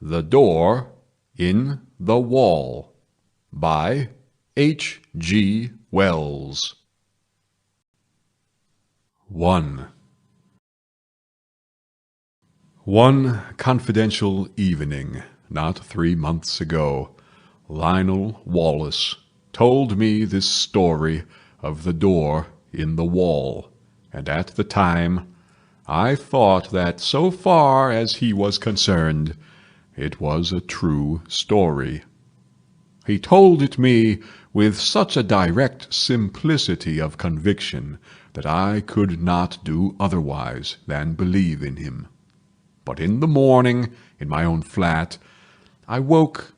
The Door in the Wall by H. G. Wells. 1. One confidential evening, not 3 months ago, Lionel Wallace told me this story of the door in the wall, and at the time I thought that so far as he was concerned, it was a true story. He told it me with such a direct simplicity of conviction that I could not do otherwise than believe in him. But in the morning, in my own flat, I woke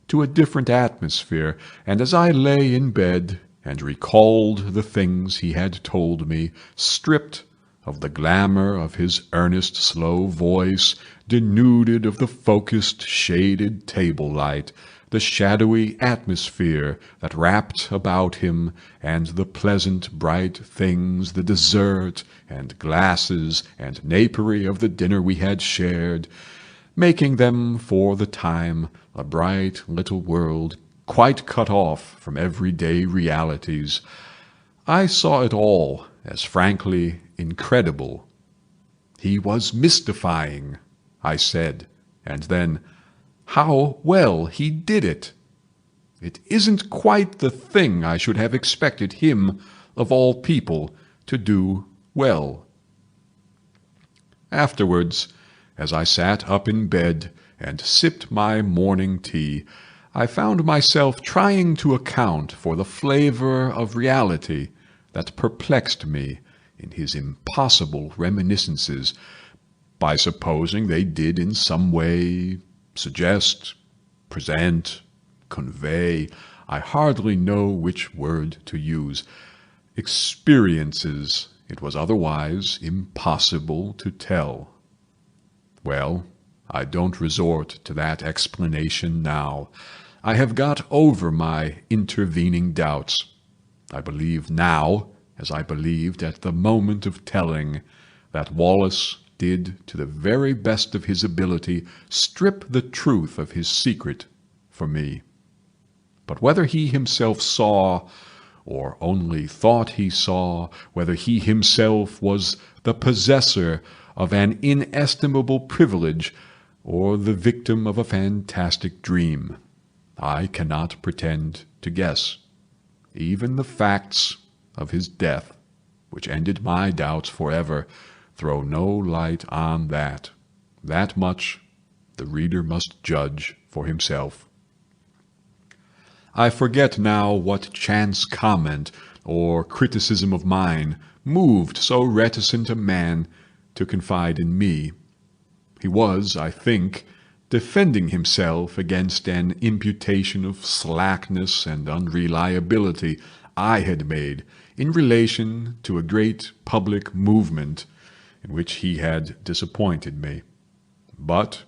to a different atmosphere, and as I lay in bed and recalled the things he had told me, stripped of the glamour of his earnest, slow voice, denuded of the focused, shaded table light, the shadowy atmosphere that wrapped about him, and the pleasant, bright things, the dessert and glasses and napery of the dinner we had shared, making them for the time a bright little world quite cut off from everyday realities, I saw it all as frankly incredible. He was mystifying, I said, and then, how well he did it! It isn't quite the thing I should have expected him, of all people, to do well. Afterwards, as I sat up in bed and sipped my morning tea, I found myself trying to account for the flavor of reality that perplexed me in his impossible reminiscences, by supposing they did in some way suggest, present, convey, I hardly know which word to use, experiences it was otherwise impossible to tell. Well, I don't resort to that explanation now. I have got over my intervening doubts. I believe now, as I believed at the moment of telling, that Wallace did to the very best of his ability strip the truth of his secret for me. But whether he himself saw, or only thought he saw, whether he himself was the possessor of an inestimable privilege, or the victim of a fantastic dream, I cannot pretend to guess. Even the facts of his death, which ended my doubts forever, throw no light on that. That much the reader must judge for himself. I forget now what chance comment or criticism of mine moved so reticent a man to confide in me. He was, I think, defending himself against an imputation of slackness and unreliability I had made in relation to a great public movement in which he had disappointed me. But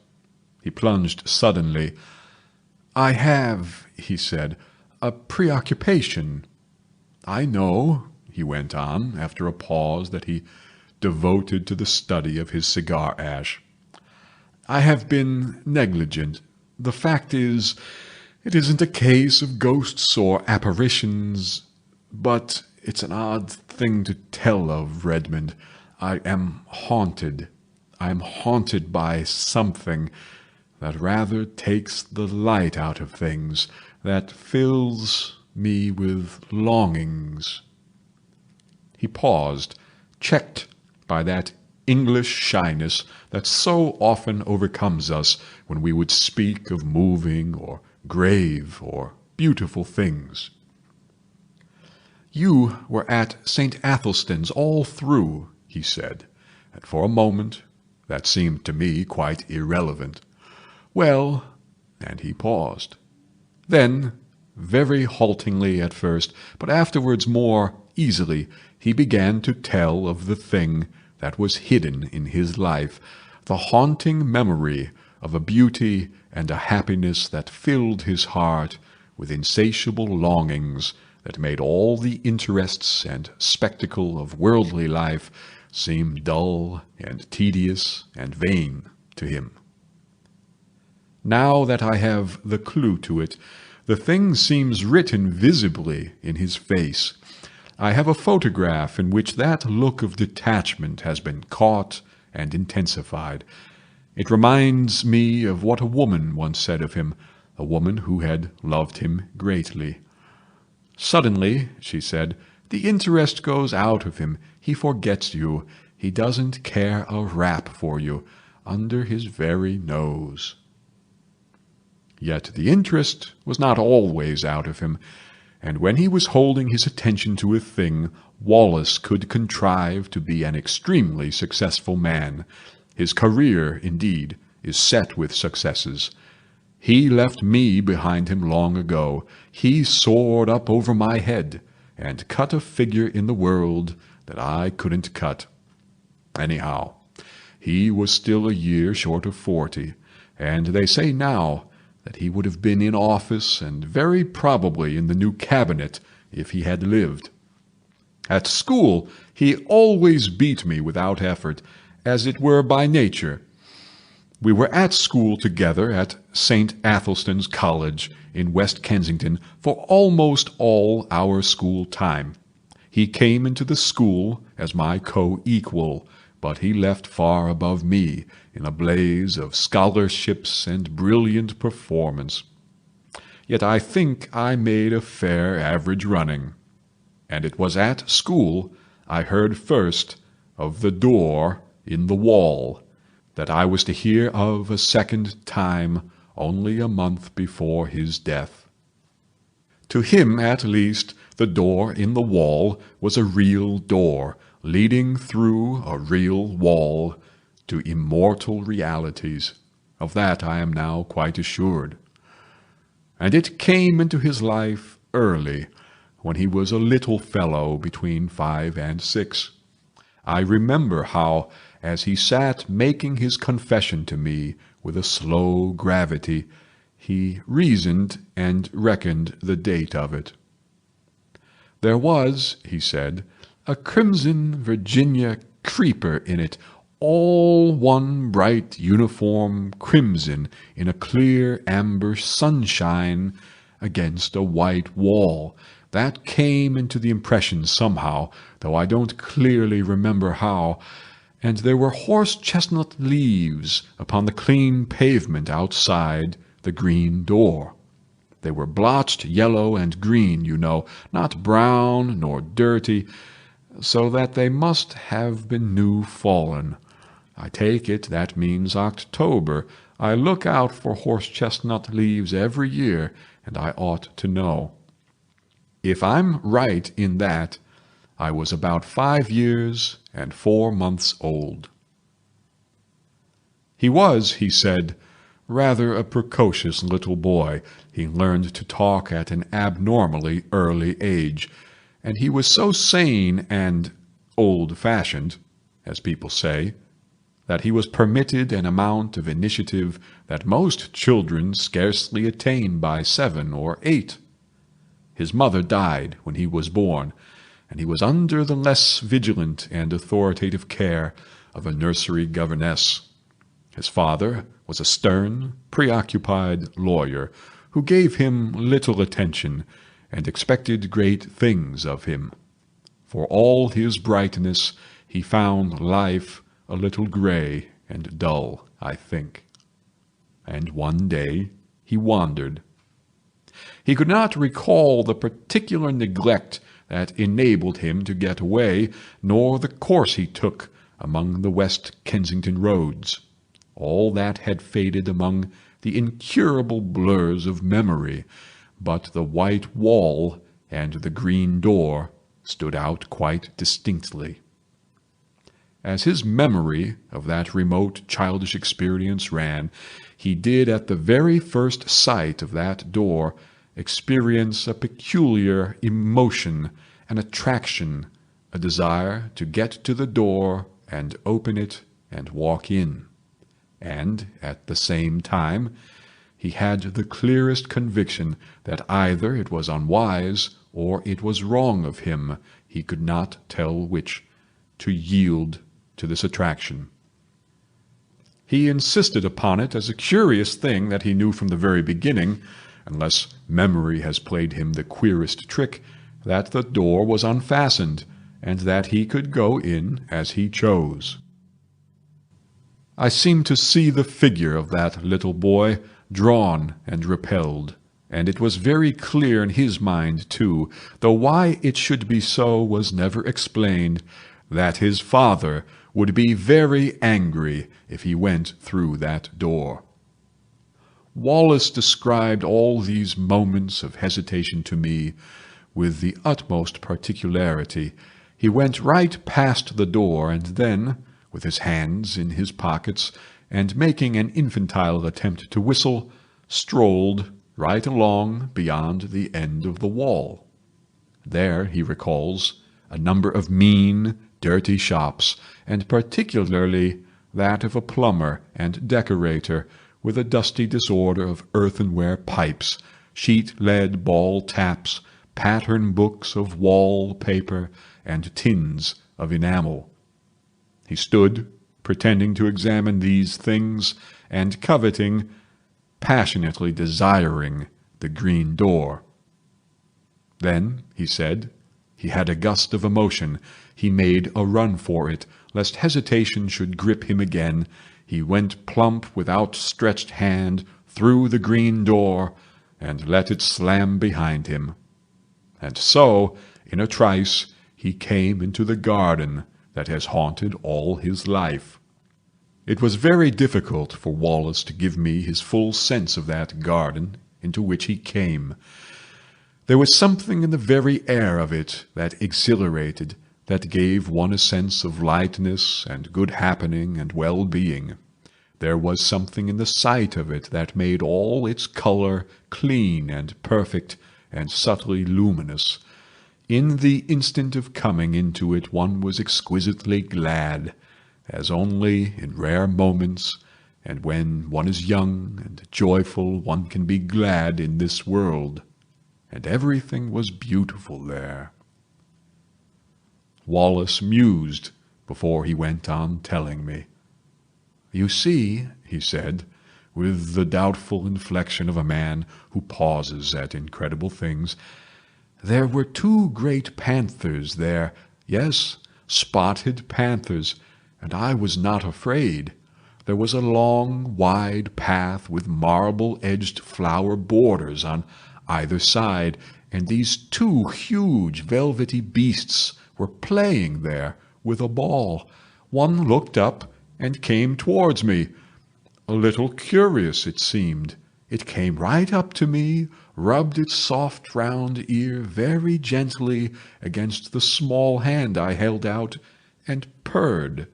he plunged suddenly. "I have," he said, "a preoccupation. I know," he went on, after a pause that he devoted to the study of his cigar ash, "I have been negligent. The fact is, it isn't a case of ghosts or apparitions, but it's an odd thing to tell of, Redmond. I am haunted by something that rather takes the light out of things, that fills me with longings." He paused, checked by that English shyness that so often overcomes us when we would speak of moving or grave or beautiful things. "You were at St. Athelstan's all through," he said, and for a moment that seemed to me quite irrelevant. "Well," and he paused. Then, very haltingly at first, but afterwards more easily, he began to tell of the thing that was hidden in his life, the haunting memory of a beauty and a happiness that filled his heart with insatiable longings that made all the interests and spectacle of worldly life seem dull and tedious and vain to him. Now that I have the clue to it, the thing seems written visibly in his face. I have a photograph in which that look of detachment has been caught and intensified. It reminds me of what a woman once said of him, a woman who had loved him greatly. "Suddenly," she said, "the interest goes out of him. He forgets you. He doesn't care a rap for you, under his very nose." Yet the interest was not always out of him, and when he was holding his attention to a thing, Wallace could contrive to be an extremely successful man. His career, indeed, is set with successes. He left me behind him long ago. He soared up over my head and cut a figure in the world that I couldn't cut. Anyhow, he was still a year short of 40, and they say now that he would have been in office and very probably in the new cabinet if he had lived. At school he always beat me without effort, as it were by nature. We were at school together at St. Athelstan's College in West Kensington for almost all our school time. He came into the school as my co-equal, but he left far above me in a blaze of scholarships and brilliant performance. Yet I think I made a fair average running, and it was at school I heard first of the door in the wall that I was to hear of a second time only a month before his death. To him, at least, the door in the wall was a real door, leading through a real wall to immortal realities. Of that I am now quite assured. And it came into his life early, when he was a little fellow between 5 and 6. I remember how, as he sat making his confession to me with a slow gravity, he reasoned and reckoned the date of it. There was, he said, a crimson Virginia creeper in it, all one bright uniform crimson in a clear amber sunshine against a white wall. That came into the impression somehow, though I don't clearly remember how, and there were horse-chestnut leaves upon the clean pavement outside the green door. They were blotched yellow and green, you know, not brown nor dirty, so that they must have been new fallen. I take it that means October. I look out for horse-chestnut leaves every year, and I ought to know. If I'm right in that, I was about 5 years and 4 months old. He was, he said, rather a precocious little boy. He learned to talk at an abnormally early age, and he was so sane and old-fashioned, as people say, that he was permitted an amount of initiative that most children scarcely attain by 7 or 8. His mother died when he was born, and he was under the less vigilant and authoritative care of a nursery governess. His father was a stern, preoccupied lawyer who gave him little attention and expected great things of him. For all his brightness, he found life a little gray and dull, I think. And one day he wandered. He could not recall the particular neglect that enabled him to get away, nor the course he took among the West Kensington roads. All that had faded among the incurable blurs of memory, but the white wall and the green door stood out quite distinctly. As his memory of that remote childish experience ran, he did at the very first sight of that door experience a peculiar emotion, an attraction, a desire to get to the door and open it and walk in. And at the same time, he had the clearest conviction that either it was unwise or it was wrong of him, he could not tell which, to yield to this attraction. He insisted upon it as a curious thing that he knew from the very beginning, unless memory has played him the queerest trick, that the door was unfastened, and that he could go in as he chose. I seemed to see the figure of that little boy, drawn and repelled, and it was very clear in his mind, too, though why it should be so was never explained, that his father would be very angry if he went through that door. Wallace described all these moments of hesitation to me with the utmost particularity. He went right past the door, and then, with his hands in his pockets, and making an infantile attempt to whistle, strolled right along beyond the end of the wall. There, he recalls, a number of mean, dirty shops, and particularly that of a plumber and decorator, with a dusty disorder of earthenware pipes, sheet-lead ball taps, pattern books of wall-paper, and tins of enamel. He stood, pretending to examine these things, and coveting, passionately desiring, the green door. Then, he said, he had a gust of emotion. He made a run for it, lest hesitation should grip him again. He went plump with outstretched hand through the green door, and let it slam behind him. And so, in a trice, he came into the garden that has haunted all his life. It was very difficult for Wallace to give me his full sense of that garden into which he came. There was something in the very air of it that exhilarated, that gave one a sense of lightness and good happening and well-being. There was something in the sight of it that made all its color clean and perfect and subtly luminous. In the instant of coming into it one was exquisitely glad, as only in rare moments, and when one is young and joyful, one can be glad in this world. And everything was beautiful there. Wallace mused before he went on telling me. "You see," he said, with the doubtful inflection of a man who pauses at incredible things, "there were 2 great panthers there, yes, spotted panthers, and I was not afraid. There was a long, wide path with marble-edged flower borders on either side, and these 2 huge velvety beasts were playing there with a ball. One looked up and came towards me. A little curious, it seemed. It came right up to me, rubbed its soft round ear very gently against the small hand I held out, and purred.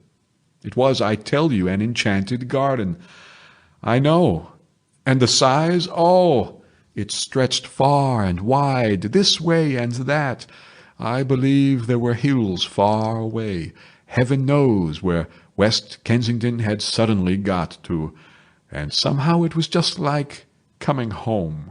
It was, I tell you, an enchanted garden. I know. And the size, oh! It stretched far and wide, this way and that. I believe there were hills far away. Heaven knows where West Kensington had suddenly got to. And somehow it was just like coming home.